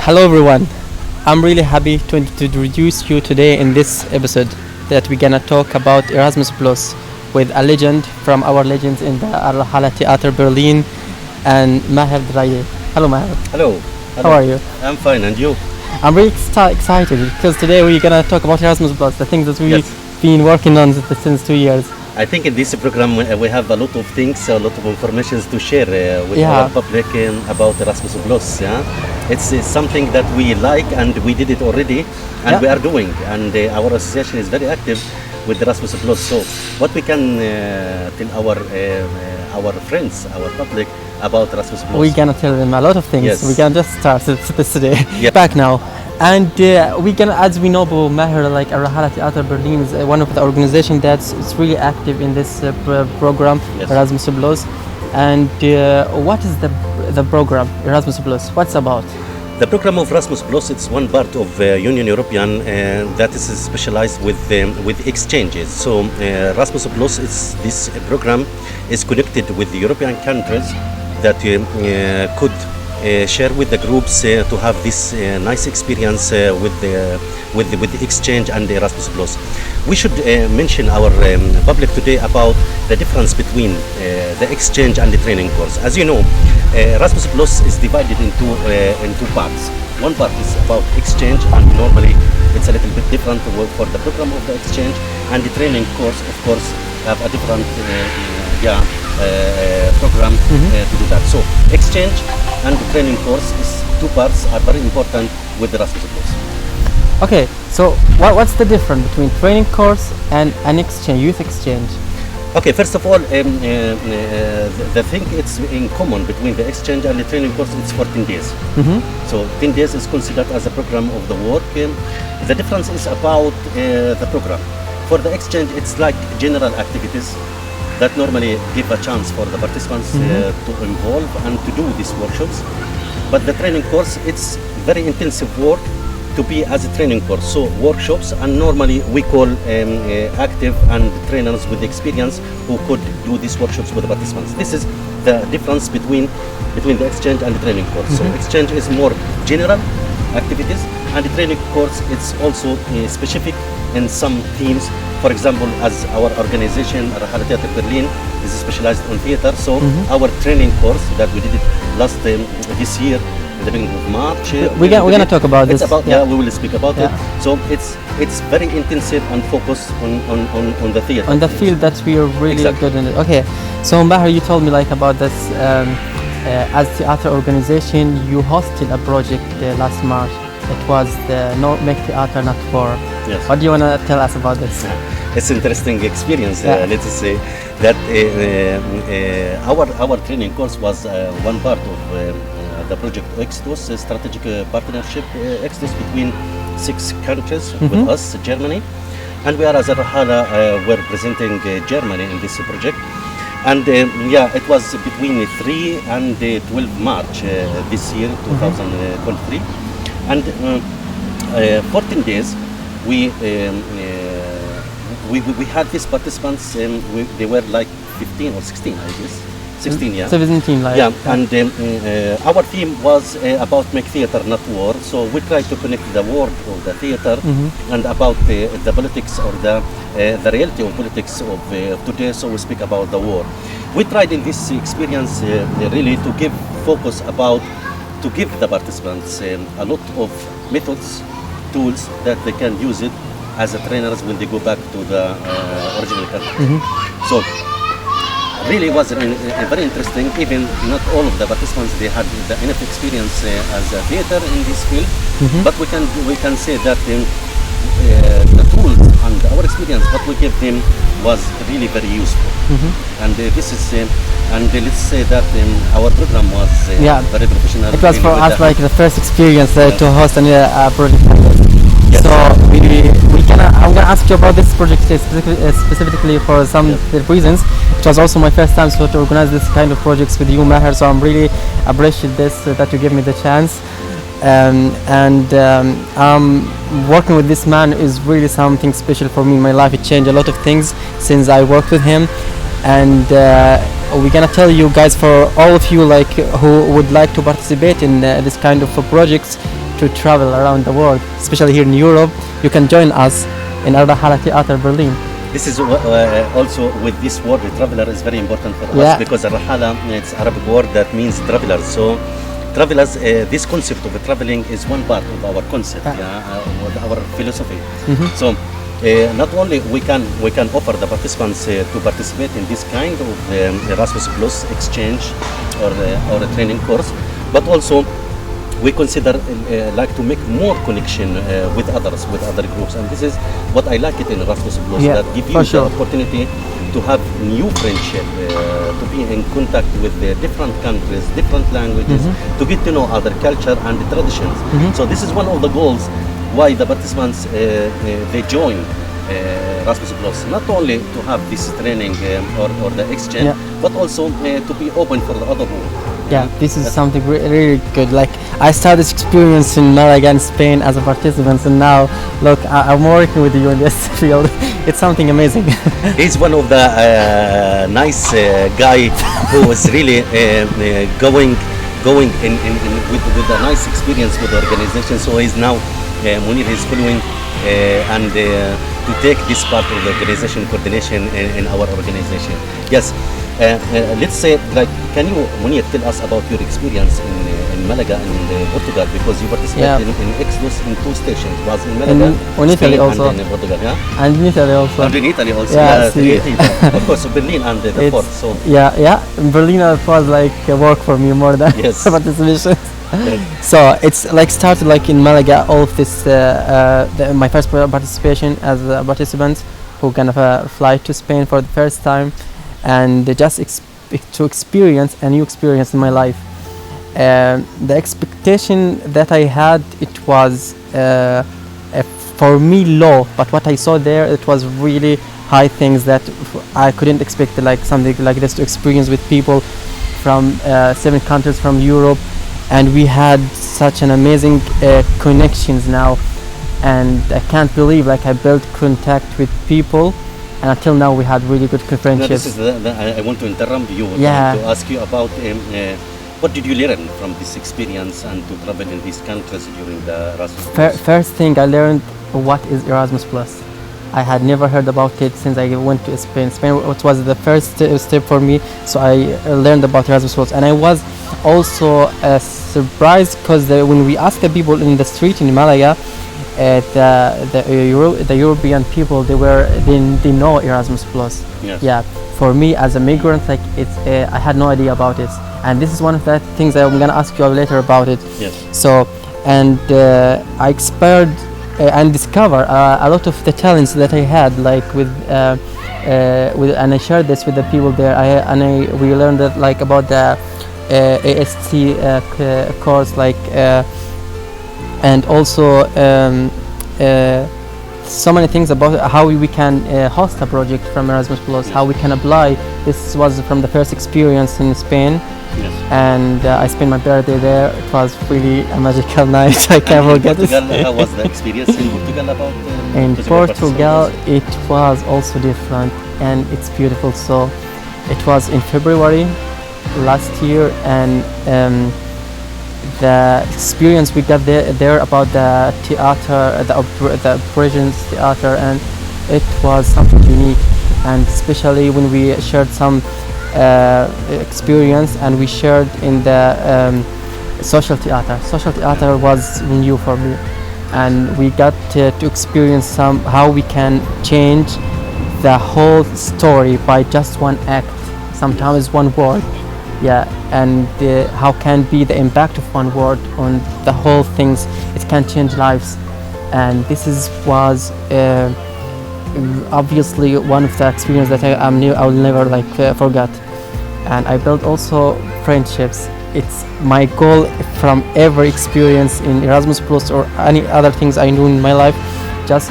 Hello everyone. I'm really happy to introduce you today in this episode that we're gonna talk about Erasmus Plus with a legend from our legends in the Al Theater Berlin and Maher Draidi. Hello Maher. Hello. How are you? I'm fine, and you? I'm really excited because today we're gonna talk about Erasmus Plus, the things that we've been working on since 2 years. I think in this program we have a lot of things, a lot of information to share with our public about Erasmus Plus. Yeah, it's something that we like and we did it already, and we are doing, and our association is very active with Erasmus Plus. So, what we can tell our friends, our public about Erasmus Plus? We're gonna tell them a lot of things. Yes. We can just start this today. Yeah. Back now. And we can, as we know, Maher, like Al Theater Berlin is one of the organizations that's really active in this program, Erasmus Plus. And what is the program Erasmus Plus? What's about? The program of Erasmus Plus, it's one part of Union European that is specialized with exchanges. So Erasmus Plus, this program is connected with the European countries that could share with the groups to have this nice experience with the exchange and the Erasmus Plus. We should mention our public today about the difference between the exchange and the training course. As you know, Erasmus Plus is divided in two parts. One part is about exchange, and normally it's a little bit different for the program of the exchange, and the training course, of course, have a different program to do that. So exchange and the training course is two parts are very important with the Erasmus Plus. Okay, so what's the difference between training course and an exchange, youth exchange? Okay, first of all, the thing it's in common between the exchange and the training course, it's 14 days. So 10 days is considered as a program of the work. The difference is about the program. For the exchange, it's like general activities that normally give a chance for the participants to involve and to do these workshops. But the training course, it's very intensive work to be as a training course. So workshops, and normally we call active and trainers with experience who could do these workshops with the participants. This is the difference between the exchange and the training course. So exchange is more general activities, and the training course it's also specific in some themes. For example, as our organization, Al Theater Berlin, is specialized on theater. So our training course that we did it last this year, in the beginning of March. We're gonna talk about this. We will speak about it. So it's very intensive and focused on the theater. On the field that we are really good in it. Okay, so Maher, you told me like about this as theater organization. You hosted a project last March. It was the Make Theater Not For. Yes. What do you want to tell us about this? It's an interesting experience. Let's say that our training course was one part of the project Exodus, strategic partnership Exodus between 6 countries with us, Germany, and we are as Rahala were presenting Germany in this project. And it was between 3 and 12 March this year, 2023. And 14 days, we had these participants. They were like 15 or 16, I guess. 16, 17, like. And our theme was about Make Theater Not War. So we tried to connect the world of the theater and about the politics or the reality of politics of today. So we speak about the war. We tried in this experience really to give focus about to give the participants a lot of methods, tools that they can use it as a trainers when they go back to the original country. So really was very interesting. Even not all of the participants they had enough experience as a theater in this field, but we can say that the tools and our experience what we gave them was really very useful. And this is and let's say that our program was very professional. It was for us like the first experience to host a project like this. Yes. So I'm gonna ask you about this project specifically for some reasons. It was also my first time to organize this kind of projects with you, Maher. So I'm really appreciate this that you give me the chance. Working with this man is really something special for me in my life. It changed a lot of things since I worked with him, and we're gonna tell you guys, for all of you like who would like to participate in this kind of projects, to travel around the world, especially here in Europe, you can join us in Al-Rahala Theater Berlin. This is also with this word, traveler is very important for Yeah. us because Rahala, it's Arabic word that means traveler. So travelers, this concept of traveling is one part of our concept, our philosophy. So not only we can offer the participants to participate in this kind of Erasmus Plus exchange or a training course, but also we consider like to make more connection with others, with other groups, and this is what I like it in Erasmus Plus, that give you the opportunity to have new friendship, to be in contact with different countries, different languages, to get to know other culture and traditions. So this is one of the goals why the participants they join Erasmus Plus, not only to have this training or the exchange, but also to be open for the other world. Yeah, this is something really good. Like I started experience in Malaga and Spain as a participant, and now look, I'm working with you in this field. It's something amazing. He's one of the nice guy who is really going in with a nice experience with the organization. So he's now Muneer is following and to take this part of the organization coordination in our organization. Yes. Let's say, like, can you, Muneer, tell us about your experience in Malaga and in Portugal, because you participated in Exodus in 2 stations, was in Malaga, in Italy also, and in Portugal, and in Italy also, and in Italy also, of course, Berlin and the fourth. So in Berlin it was like work for me more than participation. So it's like started like in Malaga, all of this, my first participation as a participant who kind of fly to Spain for the first time, and just to experience a new experience in my life. The expectation that I had, it was for me low, but what I saw there, it was really high things that I couldn't expect, like something like this to experience with people from 7 countries from Europe, and we had such an amazing connections now, and I can't believe like I built contact with people. And until now, we had really good friendships. I want to interrupt you to ask you about what did you learn from this experience and to travel in these countries during the Erasmus? First thing I learned, what is Erasmus Plus? I had never heard about it since I went to Spain. Spain it was the first step for me, so I learned about Erasmus Plus. And I was also surprised because when we asked the people in the street in Malaga, the European people, they know Erasmus Plus. Yes. Yeah, for me as a migrant, like I had no idea about it, and this is one of the things that I'm gonna ask you later about it. Yes. So, and I explored and discovered a lot of the talents that I had, like and I shared this with the people there. We learned that like about the AST course, like. And also so many things about how we can host a project from Erasmus Plus, how we can apply. This was from the first experience in Spain, and I spent my birthday there. It was really a magical night. I can't forget it. How was the experience in Portugal about? In Portugal, it was also different, and it's beautiful. So it was in February last year, and the experience we got there about the theater, the operations theater, and it was something unique. And especially when we shared some experience, and we shared in the social theater. Social theater was new for me, and we got to experience how we can change the whole story by just one act, sometimes one word. And how can be the impact of one word on the whole things. It can change lives, and this was obviously one of the experience that I will never forget. And I built also friendships. It's my goal from every experience in Erasmus Plus or any other things I do in my life, just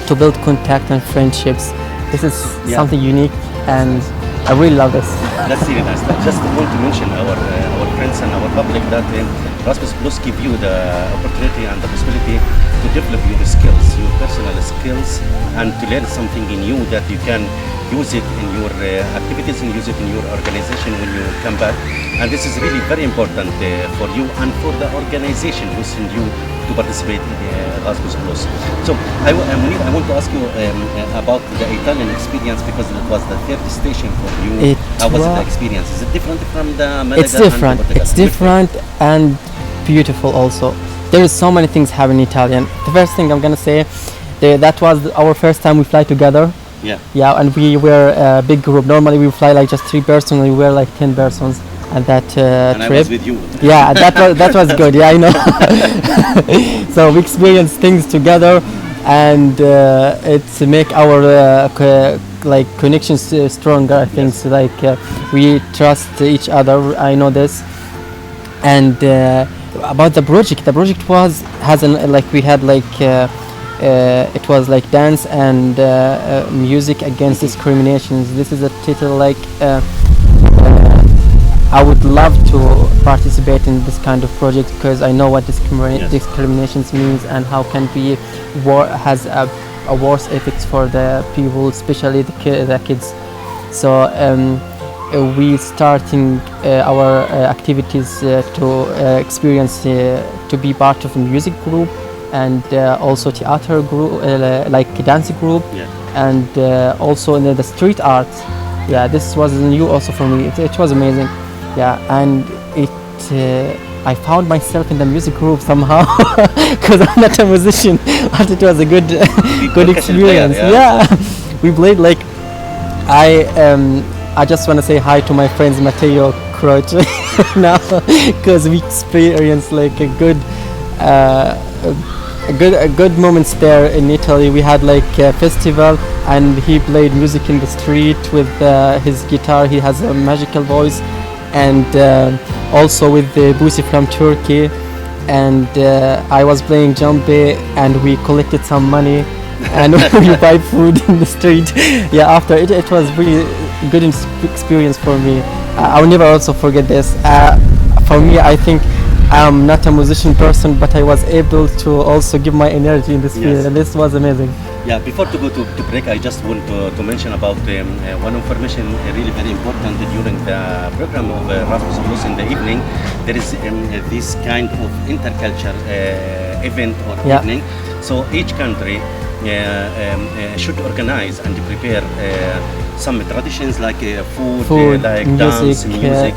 to build contact and friendships. This is something unique, and I really love this. That's really nice. I just want to mention our friends and our public that Erasmus Plus give you the opportunity and the possibility to develop your skills, your personal skills, and to learn something new that you can use it in your activities and use it in your organization when you come back. And this is really very important for you and for the organization who send you to participate in the Erasmus Plus. So, Muneer, I want to ask you about the Italian experience because it was the third station for you. How was the experience? Is it different from the Malaga? It's different. It's different and beautiful also. There is so many things happening in Italian. The first thing I'm gonna say, that was our first time we fly together. Yeah, and we were a big group. Normally we fly like just 3 persons. We were like 10 persons at that and trip. I was with you. Yeah, that was good. Yeah, I know. So we experienced things together, and it's make our like connections stronger. I think so, like we trust each other. I know this. And about the project has like we had like. It was like dance and music against discriminations. This is a title like I would love to participate in this kind of project because I know what discriminations means and how can be has a worse effects for the people, especially the kids. So we starting our activities to experience to be part of a music group and also theater group, like dance group, and also in the street art. Yeah, this was new also for me. It was amazing. Yeah, and I found myself in the music group somehow because I'm not a musician, but it was a good experience. Player, yeah. We played like I just want to say hi to my friends Matteo Croce now because we experienced like a good moments there in Italy. We had like a festival and he played music in the street with his guitar. He has a magical voice, and also with the Busi from Turkey, and I was playing Jambe and we collected some money and we buy food in the street. Yeah, after it was really good experience for me. I'll never also forget this. For me, I think I'm not a musician person, but I was able to also give my energy in this field, and this was amazing. Yeah, before to go to break, I just want to mention about one information really very important during the program of Erasmus Plus in the evening. There is this kind of interculture event or evening. So each country should organize and prepare some traditions like food like music, dance, music,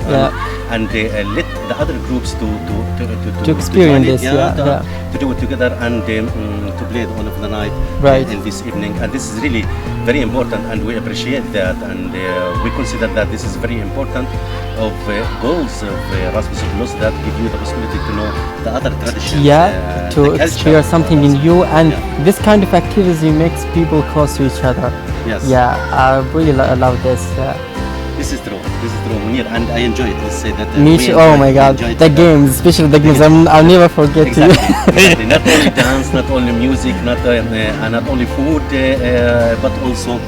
and let the other groups to experience this, to do it together and to play on of the night in this evening. And this is really very important, and we appreciate that, and we consider that this is very important of goals of Erasmus Plus that give you the possibility to know the other traditions. To experience something new, and this kind of activity makes people close to each other. Yeah, I really love this. This is true, Muneer, and I enjoy it. Let's say that. Me too. Oh my God, the games, especially the games. I'll never forget. Exactly. Not only dance, not only music, not only food, but also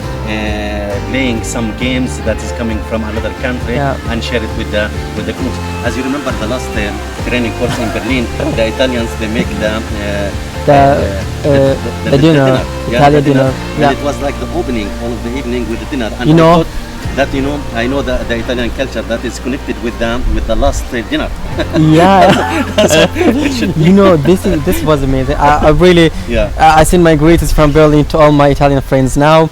playing some games that is coming from another country and share it with the groups. As you remember, the last training course in Berlin, the Italians they make the dinner, Italian dinner. And it was like the opening all of the evening with the dinner. And I thought that I know the Italian culture that is connected with the last dinner. This was amazing. I really I send my greetings from Berlin to all my Italian friends. Now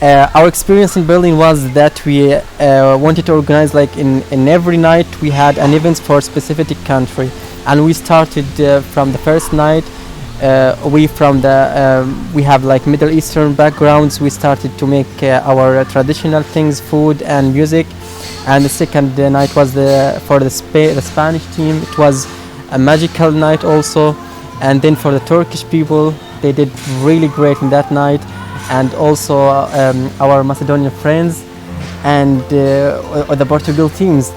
our experience in Berlin was that we wanted to organize like in every night we had an event for a specific country, and we started from the first night. We have like Middle Eastern backgrounds. We started to make our traditional things, food and music. And the second night was for the Spanish team. It was a magical night also. And then for the Turkish people, they did really great in that night. And also our Macedonian friends and the Portugal teams.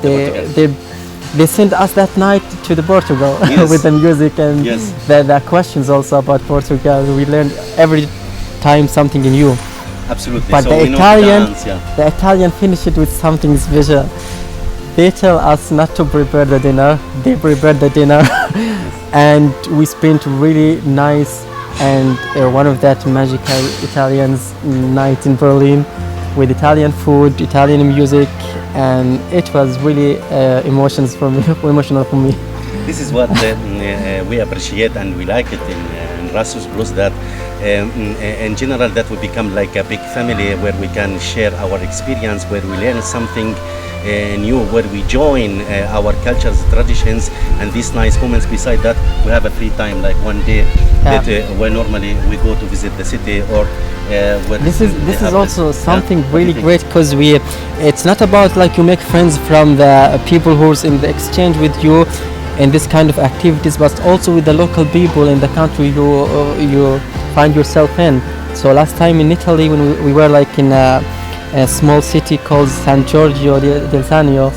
They sent us that night to the Portugal with the music and the questions also about Portugal. We learned every time something new. Absolutely. But the Italian finished it with something special. They tell us not to prepare the dinner. They prepared the dinner, and we spent really nice and one of that magical Italians night in Berlin. with Italian food, Italian music, and it was really emotional for me. This is what we appreciate and we like it in Erasmus Plus, that in general that we become like a big family where we can share our experience, where we learn something new, where we join our cultures, traditions, and these nice moments. Beside that, we have a free time, like one day that where normally we go to visit the city, or where this is also something really great, because it's not about like you make friends from the people who's in the exchange with you in this kind of activities, but also with the local people in the country you find yourself in. So last time in Italy, when we were like in a small city called San Giorgio del Sannio,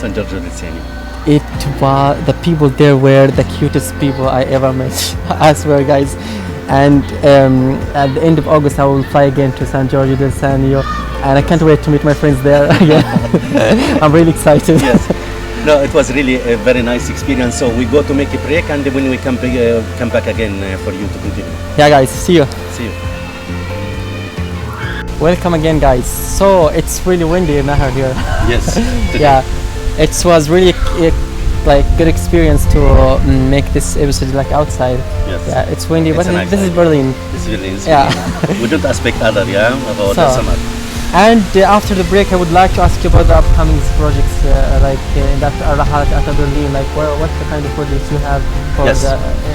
it was, the people there were the cutest people I ever met. I swear, guys. And at the end of August I will fly again to San Giorgio del Sannio, and I can't wait to meet my friends there again. I'm really excited. Yes. No, it was really a very nice experience. So we go to make a break, and when we come back again for you to continue. Yeah, guys, see you. See you. Welcome again, guys. So it's really windy in Maher here. Yes. Yeah, it was really like good experience to make this episode like outside. Yes. Yeah, it's windy, but nice this is Berlin. This is Berlin. Yeah. We don't expect other, about the summer. And after the break, I would like to ask you about the upcoming projects, like in that Rahalat at Berlin. Like, what the kind of projects you have for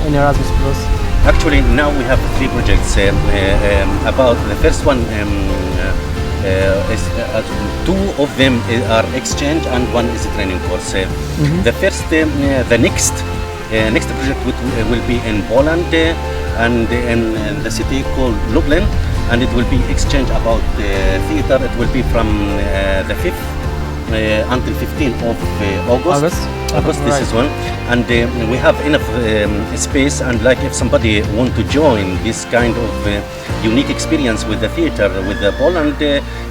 in Erasmus Plus? Actually, now we have 3 projects. About the first one, is 2 of them are exchange and 1 is a training course. The first, the next project will be in Poland and in the city called Lublin. And it will be exchange about theater. It will be from the 5th until 15th of August. This is one. And we have enough space, and like if somebody want to join this kind of unique experience with the theater, with the Poland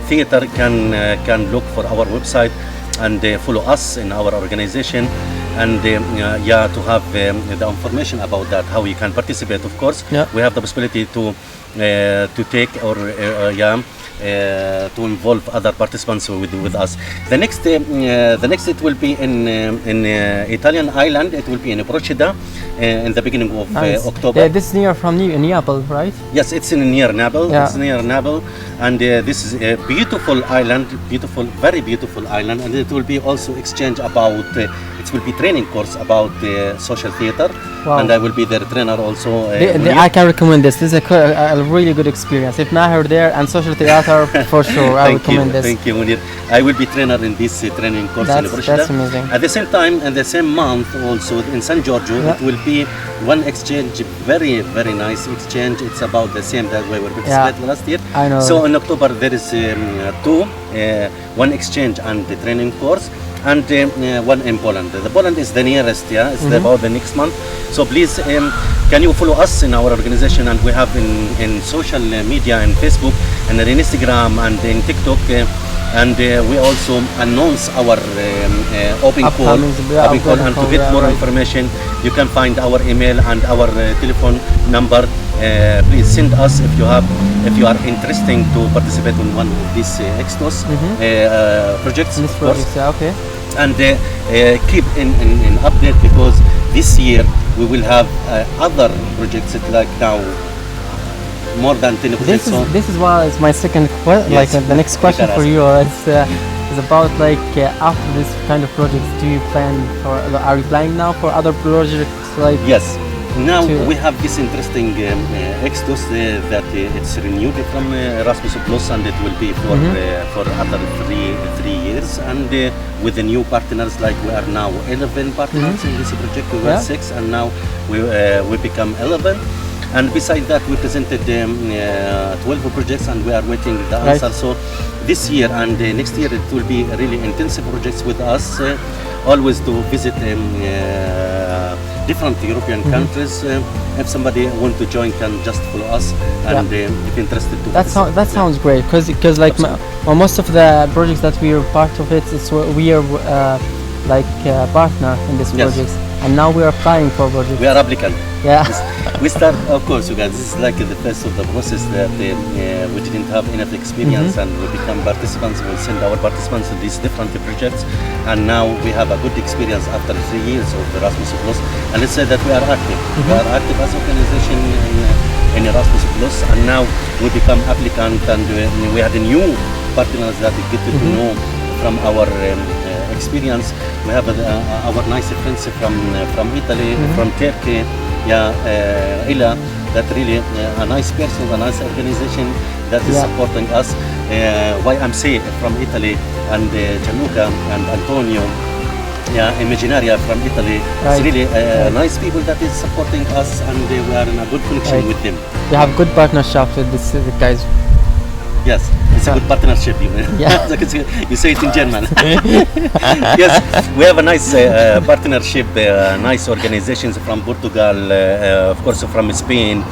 theater, can look for our website and follow us in our organization, and to have the information about that, how you can participate. Of course, we have the possibility to take or to involve other participants with us. The next it will be in Italian island. It will be in Procida in the beginning of October. This is near from Naples, right? Yes, it's near Naples. It's near Naples, and this is a beautiful island, very beautiful island, and it will be also exchange about. It will be training course about social theater, and I will be their trainer also. I can recommend this. This is a really good experience. If Maher there and social theater, for sure, I recommend this. Thank you, Muneer. I will be trainer in this training course in Procida. That's amazing. At the same time, in the same month, also in San Giorgio, it will be one exchange, very nice exchange. It's about the same that we were participating last year. I know. So in October there is 2, one exchange and the training course, and 1 in Poland. The Poland is the nearest, it's about the next month. So please, can you follow us in our organization? And we have in social media, and Facebook, and in Instagram, and in TikTok, and we also announce our open call. And to get more information, you can find our email and our telephone number. Please send us if you are interested to participate in one of these Extos projects. Okay. And keep in update, because this year we will have other projects like now more than 10 projects. This is my second the next question for you is about like after this kind of projects, are you planning now for other projects like? Yes. Now we have this interesting Extos that it's renewed from Erasmus Plus, and it will be for other three years, and with the new partners, like we are now 11 partners in this project. We were 6, and now we become 11. And besides that, we presented 12 projects, and we are waiting the answer. So this year and next year, it will be really intensive projects with us, always to visit different European countries. If somebody want to join, can just follow us, and if interested to. That sounds great, because like most of the projects that we are part of we are like partner in this projects, and now we are applying for projects. We are applicant. Yeah. We start, of course, you guys. This is like the first of the process that we didn't have enough experience, and we become participants. We send our participants to these different projects, and now we have a good experience after 3 years of Erasmus Plus. And let's say that we are active. We are active as an organization in Erasmus Plus, and now we become applicant, and we had a new partners that we get to know from our experience. We have our nice friends from Italy, from Turkey, Ila, that really a nice person, a nice organization that is supporting us. YMC from Italy, and Gianluca and Antonio, Imaginaria from Italy. It's really nice people that is supporting us, and we are in a good connection with them. We have good partnership with this guys. Yes, it's a good partnership. Yeah. You say it in German. Yes, we have a nice partnership, nice organizations from Portugal, of course from Spain,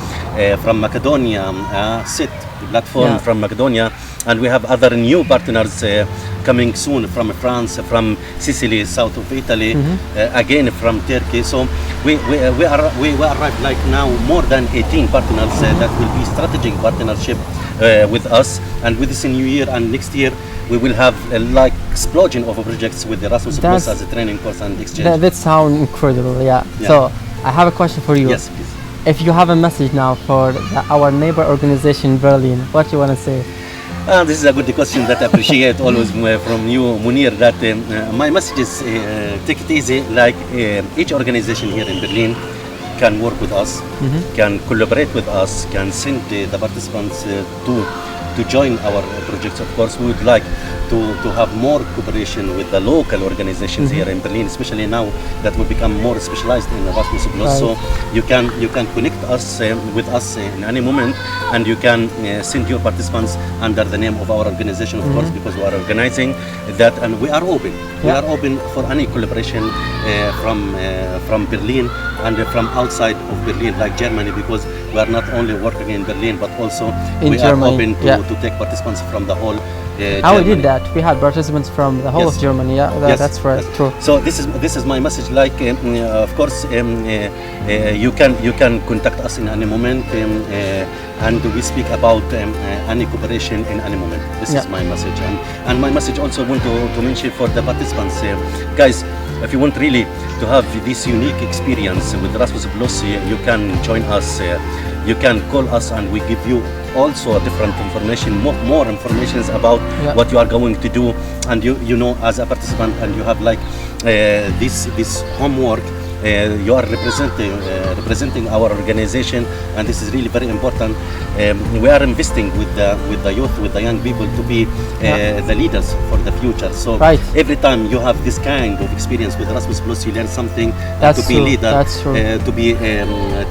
from Macedonia, SIT platform from Macedonia, and we have other new partners coming soon from France, from Sicily, south of Italy, again from Turkey. So we arrived like now more than 18 partners that will be strategic partnership with us, and with this new year and next year we will have a like explosion of projects with Erasmus Plus as a training course and exchange. That sounds incredible. Yeah. So I have a question for you. Yes, please. If you have a message now for our neighbor organization in Berlin, what do you want to say? This is a good question that I appreciate always from you, Muneer, that my message is take it easy, like each organization here in Berlin can work with us, can collaborate with us, can send the participants to join our projects. Of course, we would like to have more cooperation with the local organizations here in Berlin, especially now that we become more specialized in Erasmus Plus. So you can connect us with us in any moment, and you can send your participants under the name of our organization, of course, because we are organizing that, and we are open. We are open for any collaboration from Berlin and from outside of Berlin, like Germany, because we are not only working in Berlin, but also we are open to take participants from the whole How we did that? We had participants from the whole of Germany. Yeah, that's right. True. So this is my message. Like, of course, you can contact us in any moment, and we speak about any cooperation in any moment. This is my message, and my message also want to mention for the participants, guys. If you want really to have this unique experience with Erasmus Plus, you can join us. You can call us, and we give you also different information, more informations about what you are going to do. And you know, as a participant, and you have like this homework. You are representing our organization, and this is really very important. We are investing with the youth, with the young people, to be the leaders for the future. So every time you have this kind of experience with Erasmus Plus, you learn something. To be leader, to be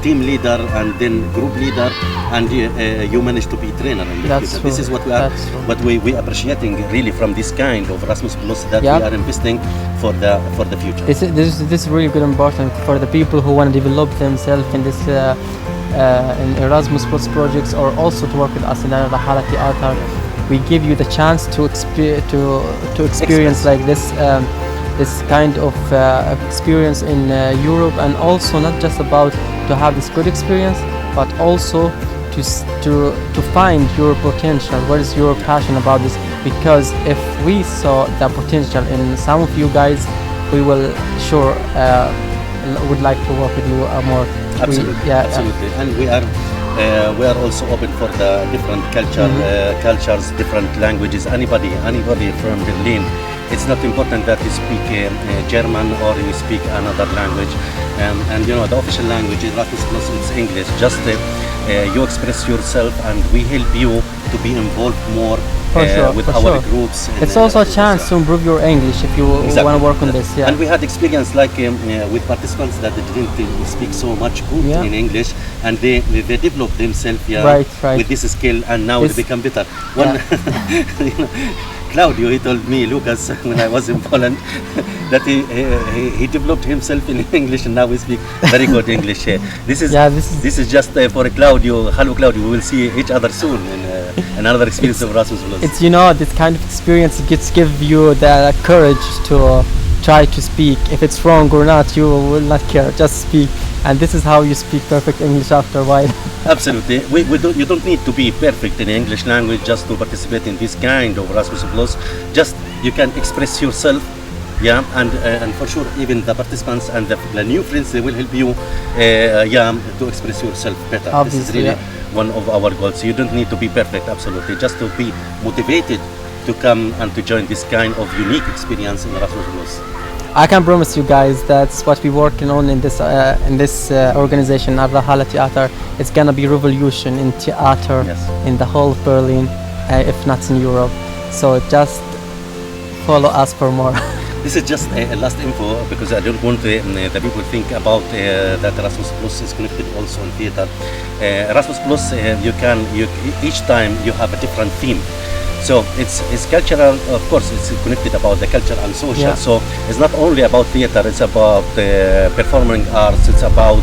team leader, and then group leader, and you manage to be trainer in the future. This is what we are. What we appreciating really from this kind of Erasmus Plus, that we are investing for the future. This is really good, important for the people who want to develop themselves in this in Erasmus Plus projects, or also to work with us in Rahala Theater. We give you the chance to experience like this kind of experience in Europe, and also not just about to have this good experience, but also to find your potential. What is your passion about this? Because if we saw the potential in some of you guys, we will would like to work with you more. Absolutely, absolutely. And we are also open for the different cultures, different languages. Anybody from Berlin. It's not important that you speak German or you speak another language. And you know, the official language in Erasmus Plus is English. Just you express yourself, and we help you to be involved more with our groups. It's also a chance to improve your English if you want to work on this. And we had experience like with participants that didn't speak so much good in English, and they developed themselves with this skill, and now they become better. You know, Claudio, he told me, Lucas, when I was in Poland, that he developed himself in English, and now we speak very good English. This is just for Claudio. Hello, Claudio. We will see each other soon in another experience of Erasmus Plus. It's, you know, this kind of experience give you the courage to try to speak. If it's wrong or not, you will not care. Just speak. And this is how you speak perfect English after a while. Absolutely. You don't need to be perfect in English language just to participate in this kind of Erasmus Plus. Just you can express yourself, yeah, and for sure even the participants and the new friends, they will help you, to express yourself better. Obviously, this is really one of our goals. You don't need to be perfect, absolutely, just to be motivated to come and to join this kind of unique experience in Erasmus Plus. I can promise you guys that's what we're working on in this organization, Al Rahala Theater. It's gonna be revolution in theater in the whole of Berlin, if not in Europe. So just follow us for more. This is just a last info because I don't want the people think about that Erasmus Plus is connected also in theater. Erasmus Plus, each time you have a different theme. So it's cultural, of course, it's connected about the culture and social. Yeah. So it's not only about theater, it's about performing arts, it's about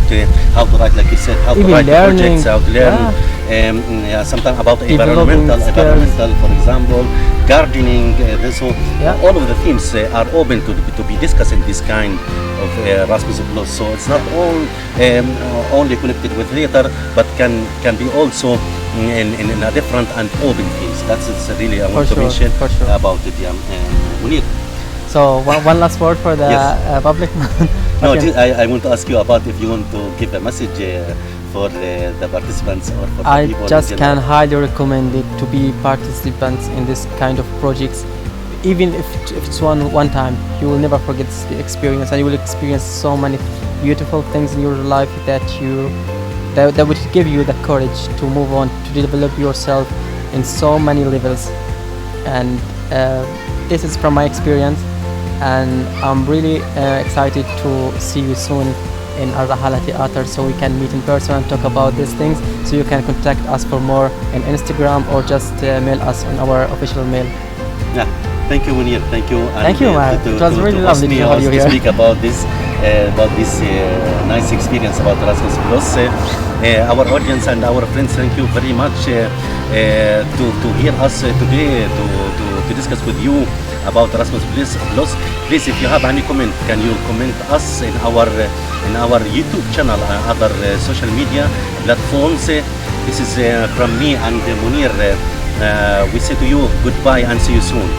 how to write, like you said, how to write projects, how to learn, sometimes about environmental, for example, gardening. So all of the themes are open to be discussed in this kind of Erasmus Plus. So it's not all only connected with theater, but can be also in a different and open themes. That's really I want to mention about it. Muneer. So one last word for the public. No, I want to ask you about if you want to give a message for the participants or for the people. I just can highly recommend it to be participants in this kind of projects. Even if it's one time, you will never forget the experience, and you will experience so many beautiful things in your life that would give you the courage to move on, to develop yourself in so many levels. And this is from my experience, and I'm really excited to see you soon in Al Rahala Theater, so we can meet in person and talk about these things. So you can contact us for more on Instagram or just mail us on our official mail. Yeah, thank you, Muneer. Thank you. Thank you, Maher. It was really lovely to have you here. To speak about this nice experience about Erasmus Plus. Our audience and our friends, thank you very much to hear us today, to discuss with you about Erasmus Plus. Please, if you have any comment, can you comment us in our YouTube channel and other social media platforms. This is from me and Muneer. We say to you goodbye and see you soon.